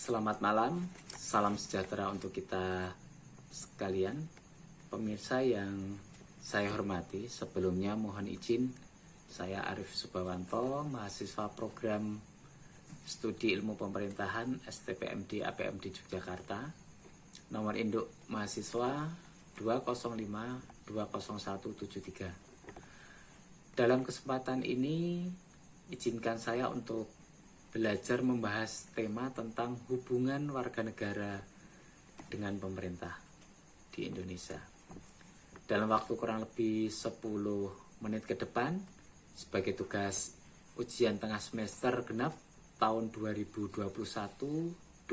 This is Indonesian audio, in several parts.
Selamat malam, salam sejahtera untuk kita sekalian. Pemirsa yang saya hormati, sebelumnya mohon izin, saya Arif Subawanto, mahasiswa program Studi Ilmu Pemerintahan STPMD APMD Yogyakarta. Nomor induk mahasiswa 205-20173. Dalam kesempatan ini, izinkan saya untuk belajar membahas tema tentang hubungan warga negara dengan pemerintah di Indonesia. Dalam waktu kurang lebih 10 menit ke depan, sebagai tugas ujian tengah semester genap tahun 2021-2022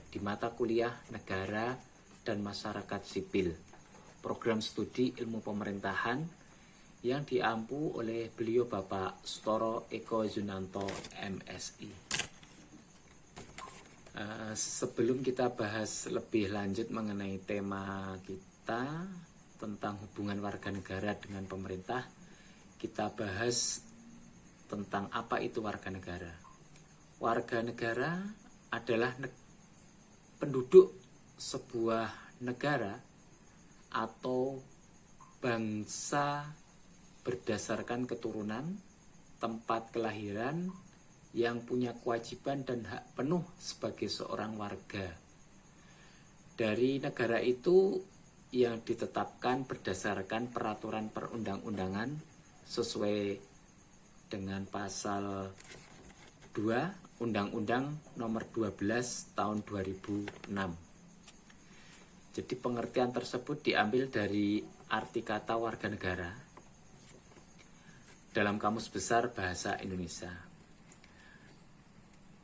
di mata kuliah Negara dan Masyarakat Sipil, program studi ilmu pemerintahan yang diampu oleh beliau Bapak Sutoro Eko Yunanto MSI. Sebelum kita bahas lebih lanjut mengenai tema kita tentang hubungan warga negara dengan pemerintah, kita bahas tentang apa itu warga negara. Warga negara adalah penduduk sebuah negara atau bangsa berdasarkan keturunan, tempat kelahiran, yang punya kewajiban dan hak penuh sebagai seorang warga dari negara itu yang ditetapkan berdasarkan peraturan perundang-undangan sesuai dengan pasal 2 Undang-Undang Nomor 12 Tahun 2006. Jadi pengertian tersebut diambil dari arti kata warga negara dalam Kamus Besar Bahasa Indonesia.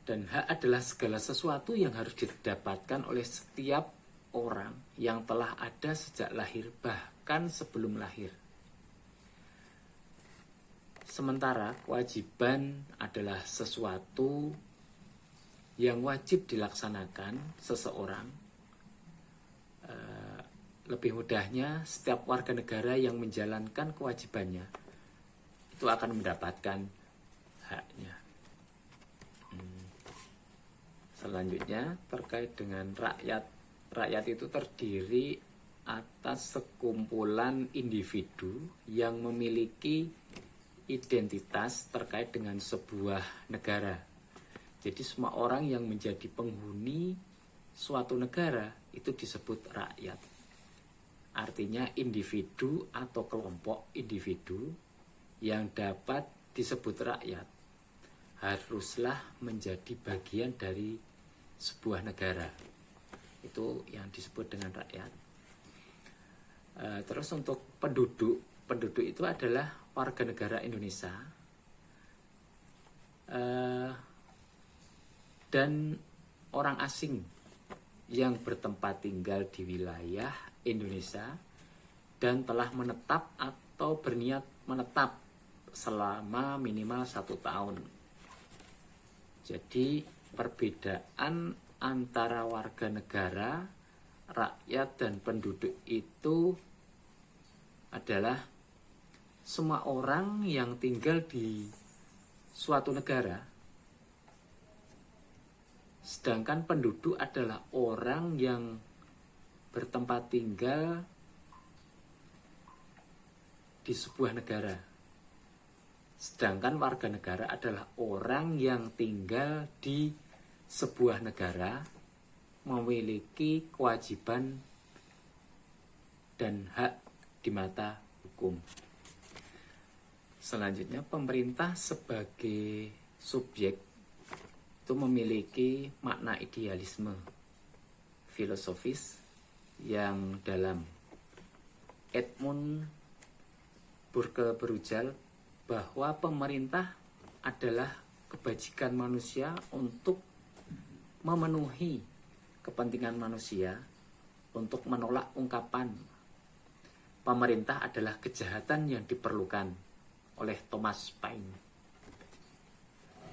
Dan hak adalah segala sesuatu yang harus didapatkan oleh setiap orang yang telah ada sejak lahir, bahkan sebelum lahir. Sementara kewajiban adalah sesuatu yang wajib dilaksanakan seseorang. Lebih mudahnya, setiap warga negara yang menjalankan kewajibannya itu akan mendapatkan haknya. Selanjutnya terkait dengan rakyat. Rakyat itu terdiri atas sekumpulan individu yang memiliki identitas terkait dengan sebuah negara. Jadi semua orang yang menjadi penghuni suatu negara itu disebut rakyat. Artinya individu atau kelompok individu yang dapat disebut rakyat haruslah menjadi bagian dari sebuah negara. Itu yang disebut dengan rakyat. Terus untuk penduduk itu adalah warga negara Indonesia dan orang asing yang bertempat tinggal di wilayah Indonesia dan telah menetap atau berniat menetap selama minimal 1 tahun. Jadi perbedaan antara warga negara, rakyat, dan penduduk itu adalah semua orang yang tinggal di suatu negara, sedangkan penduduk adalah orang yang bertempat tinggal di sebuah negara. Sedangkan warga negara adalah orang yang tinggal di sebuah negara, memiliki kewajiban dan hak di mata hukum. Selanjutnya, pemerintah sebagai subjek itu memiliki makna idealisme filosofis yang dalam. Edmund Burke berujal bahwa pemerintah adalah kebajikan manusia untuk memenuhi kepentingan manusia, untuk menolak ungkapan pemerintah adalah kejahatan yang diperlukan oleh Thomas Paine.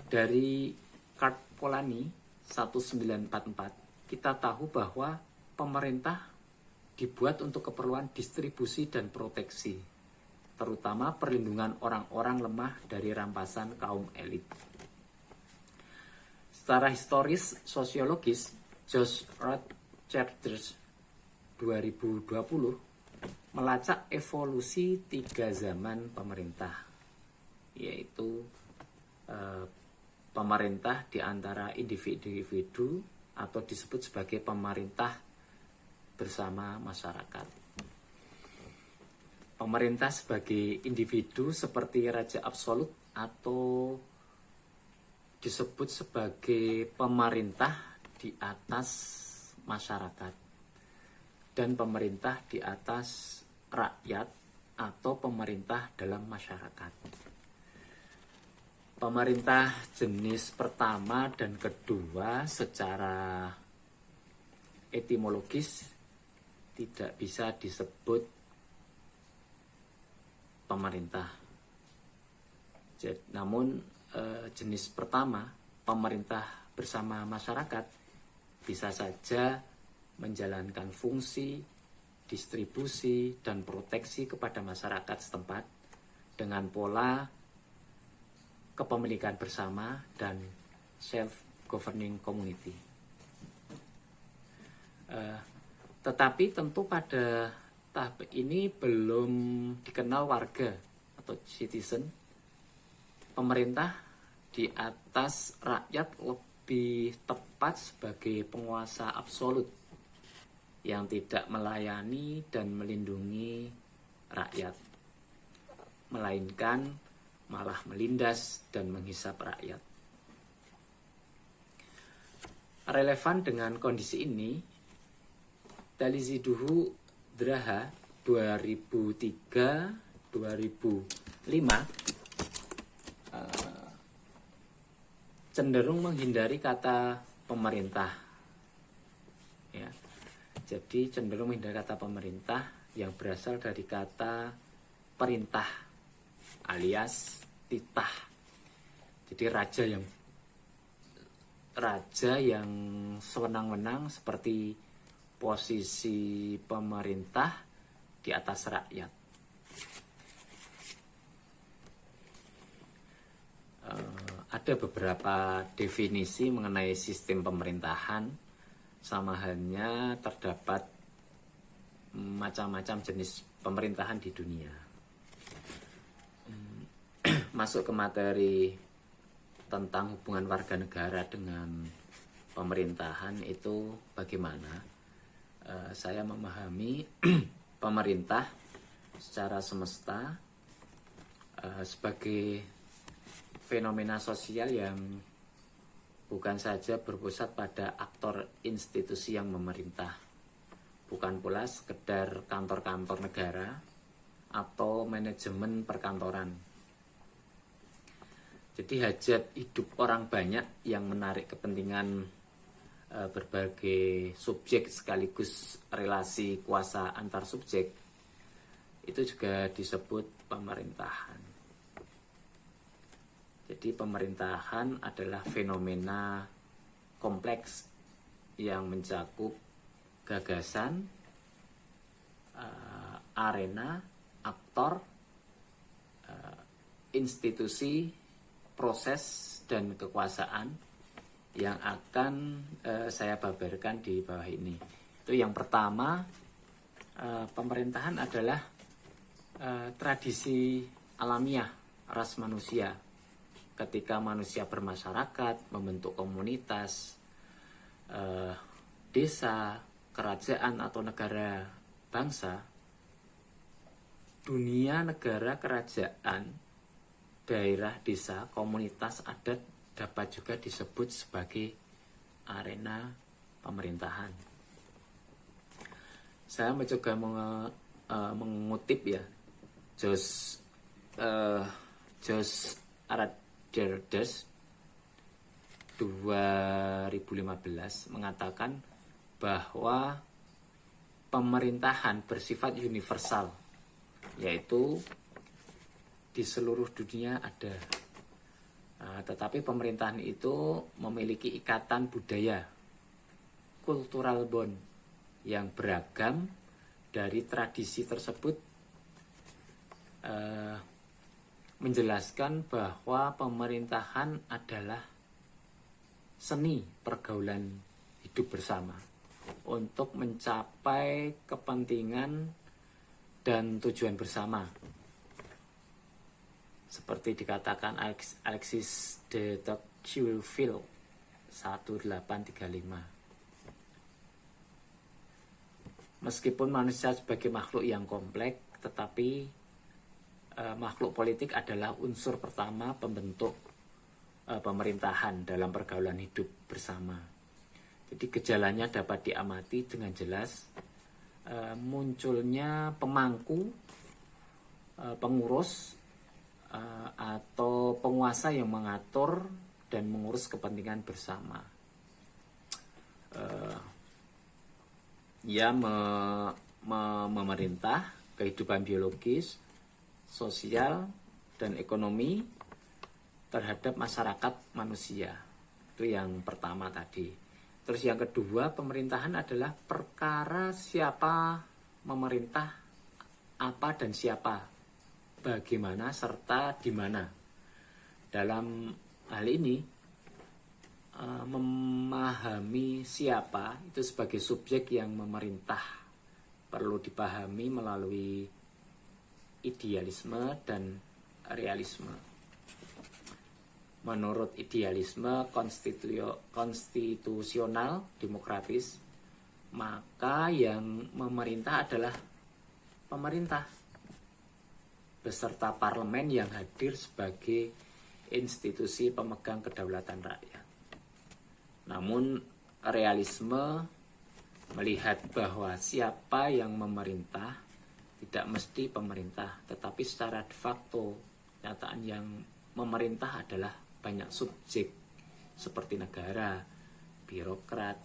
Dari Karl Polanyi 1944 kita tahu bahwa pemerintah dibuat untuk keperluan distribusi dan proteksi, terutama perlindungan orang-orang lemah dari rampasan kaum elit. Secara historis sosiologis, Josh Rothschild 2020 melacak evolusi 3 zaman pemerintah, yaitu pemerintah di antara individu-individu atau disebut sebagai pemerintah bersama masyarakat. Pemerintah sebagai individu seperti raja absolut atau disebut sebagai pemerintah di atas masyarakat, dan pemerintah di atas rakyat atau pemerintah dalam masyarakat. Pemerintah jenis pertama dan kedua secara etimologis tidak bisa disebut pemerintah. Namun jenis pertama, pemerintah bersama masyarakat, bisa saja menjalankan fungsi distribusi dan proteksi kepada masyarakat setempat dengan pola kepemilikan bersama dan self-governing community. Tetapi tentu pada tahap ini belum dikenal warga atau citizen. Pemerintah di atas rakyat lebih tepat sebagai penguasa absolut yang tidak melayani dan melindungi rakyat, melainkan malah melindas dan menghisap rakyat. Relevan dengan kondisi ini, Taliziduhu Draha 2003-2005 cenderung menghindari kata pemerintah. Ya. Jadi cenderung menghindari kata pemerintah yang berasal dari kata perintah alias titah. Jadi raja yang sewenang-wenang seperti posisi pemerintah di atas rakyat. Ada beberapa definisi mengenai sistem pemerintahan, sama halnya terdapat macam-macam jenis pemerintahan di dunia. Masuk ke materi tentang hubungan warga negara dengan pemerintahan itu bagaimana? Saya memahami pemerintah secara semesta sebagai fenomena sosial yang bukan saja berpusat pada aktor institusi yang memerintah, bukan pula sekedar kantor-kantor negara atau manajemen perkantoran. Jadi hajat hidup orang banyak yang menarik kepentingan berbagai subjek sekaligus relasi kuasa antar subjek, itu juga disebut pemerintahan. Jadi pemerintahan adalah fenomena kompleks yang mencakup gagasan, arena, aktor, institusi, proses, dan kekuasaan yang akan saya paparkan di bawah ini. Itu yang pertama, pemerintahan adalah tradisi alamiah ras manusia. Ketika manusia bermasyarakat, membentuk komunitas, desa, kerajaan atau negara bangsa, dunia, negara, kerajaan, daerah, desa, komunitas, adat dapat juga disebut sebagai arena pemerintahan. Saya mencoba mengutip ya Josh Arad-Derdes 2015 mengatakan bahwa pemerintahan bersifat universal, yaitu di seluruh dunia ada. Tetapi pemerintahan itu memiliki ikatan budaya, cultural bond yang beragam. Dari tradisi tersebut menjelaskan bahwa pemerintahan adalah seni pergaulan hidup bersama untuk mencapai kepentingan dan tujuan bersama. Seperti dikatakan Alexis de Tocqueville 1835. Meskipun manusia sebagai makhluk yang kompleks, tetapi makhluk politik adalah unsur pertama pembentuk pemerintahan dalam pergaulan hidup bersama. Jadi gejalanya dapat diamati dengan jelas munculnya pemangku, pengurus, atau penguasa yang mengatur dan mengurus kepentingan bersama. Ia memerintah kehidupan biologis, sosial, dan ekonomi terhadap masyarakat manusia. Itu yang pertama tadi. Terus yang kedua, pemerintahan adalah perkara siapa memerintah, apa dan siapa, bagaimana serta di mana. Dalam hal ini memahami siapa itu sebagai subjek yang memerintah perlu dipahami melalui idealisme dan realisme. Menurut idealisme konstitusional demokratis, maka yang memerintah adalah pemerintah beserta parlemen yang hadir sebagai institusi pemegang kedaulatan rakyat. Namun realisme melihat bahwa siapa yang memerintah tidak mesti pemerintah, tetapi secara de facto kenyataan yang memerintah adalah banyak subjek seperti negara, birokrat,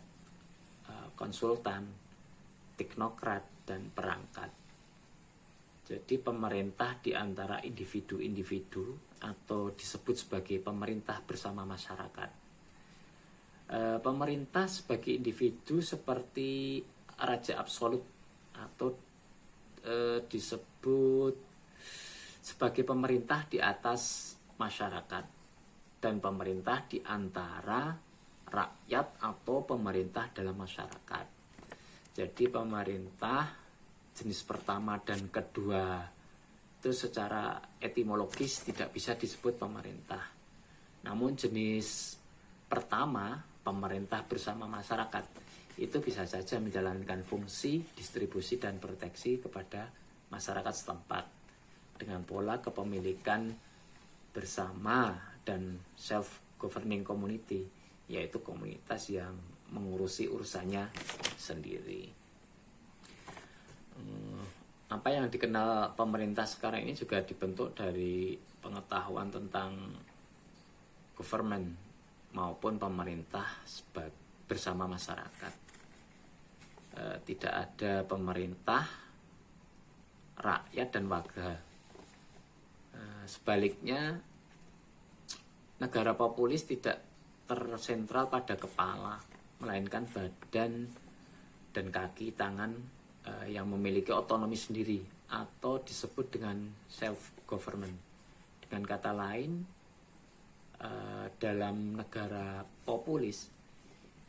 konsultan, teknokrat, dan perangkat. Jadi pemerintah di antara individu-individu atau disebut sebagai pemerintah bersama masyarakat. Pemerintah sebagai individu seperti raja absolut atau disebut sebagai pemerintah di atas masyarakat, dan pemerintah di antara rakyat atau pemerintah dalam masyarakat. Jadi pemerintah jenis pertama dan kedua itu secara etimologis tidak bisa disebut pemerintah. Namun jenis pertama, pemerintah bersama masyarakat, itu bisa saja menjalankan fungsi distribusi dan proteksi kepada masyarakat setempat dengan pola kepemilikan bersama dan self-governing community, yaitu komunitas yang mengurusi urusannya sendiri. Apa yang dikenal pemerintah sekarang ini juga dibentuk dari pengetahuan tentang government maupun pemerintah bersama masyarakat. Tidak ada pemerintah, rakyat, dan warga. Sebaliknya, negara populis tidak tersentral pada kepala, melainkan badan dan kaki tangan yang memiliki otonomi sendiri atau disebut dengan self-government. Dengan kata lain, dalam negara populis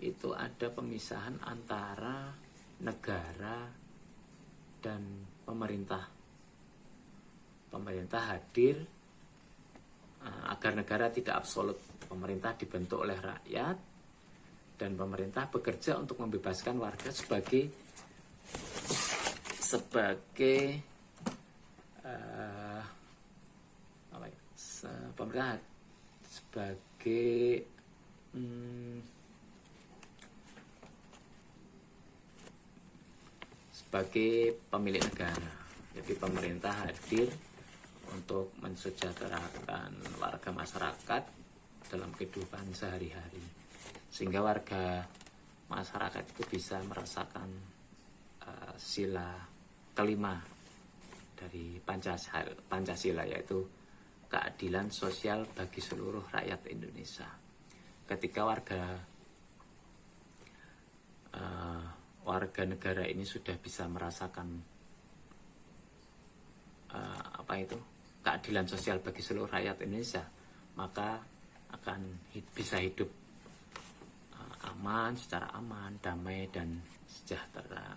itu ada pemisahan antara negara dan pemerintah. Pemerintah hadir agar negara tidak absolut. Pemerintah dibentuk oleh rakyat dan pemerintah bekerja untuk membebaskan warga sebagai pemerintah sebagai pemilik negara. Jadi pemerintah hadir untuk mensejahterakan warga masyarakat dalam kehidupan sehari-hari, sehingga warga masyarakat itu bisa merasakan sila kelima dari Pancasila, yaitu keadilan sosial bagi seluruh rakyat Indonesia. Ketika warga negara ini sudah bisa merasakan keadilan sosial bagi seluruh rakyat Indonesia, maka akan bisa hidup secara aman, damai, dan sejahtera.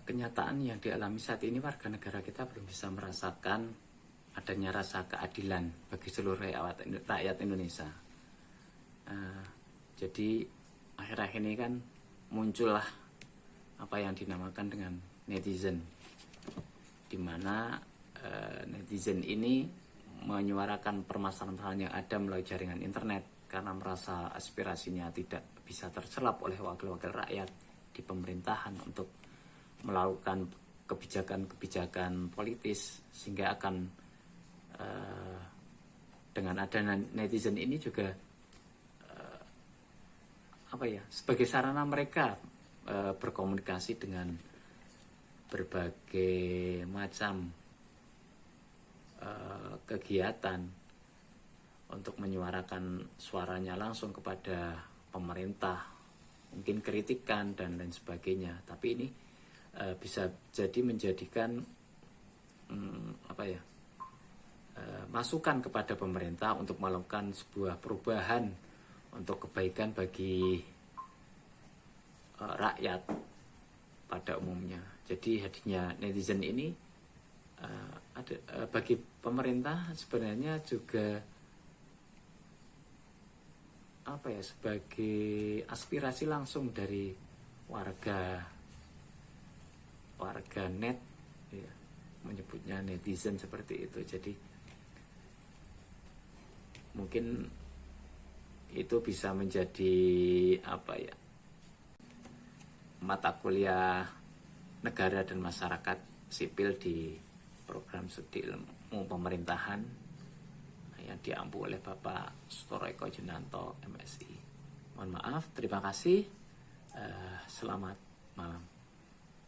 Kenyataan yang dialami saat ini warga negara kita belum bisa merasakan adanya rasa keadilan bagi seluruh rakyat Indonesia. Jadi akhir-akhir ini kan muncullah apa yang dinamakan dengan netizen, di mana netizen ini menyuarakan permasalahan yang ada melalui jaringan internet karena merasa aspirasinya tidak bisa terserap oleh wakil-wakil rakyat di pemerintahan untuk melakukan kebijakan-kebijakan politis, sehingga akan dengan adanya netizen ini juga sebagai sarana mereka berkomunikasi dengan berbagai macam kegiatan untuk menyuarakan suaranya langsung kepada pemerintah, mungkin kritikan dan lain sebagainya. Tapi ini bisa jadi menjadikan masukan kepada pemerintah untuk melakukan sebuah perubahan untuk kebaikan bagi rakyat pada umumnya. Jadi hadirnya netizen ini bagi pemerintah sebenarnya juga sebagai aspirasi langsung dari warga net, ya, menyebutnya netizen seperti itu. Jadi mungkin itu bisa menjadi mata kuliah negara dan masyarakat sipil di program studi ilmu pemerintahan yang diampu oleh Bapak Sutoro Eko Junanto, MSI. Mohon maaf, terima kasih. Selamat malam.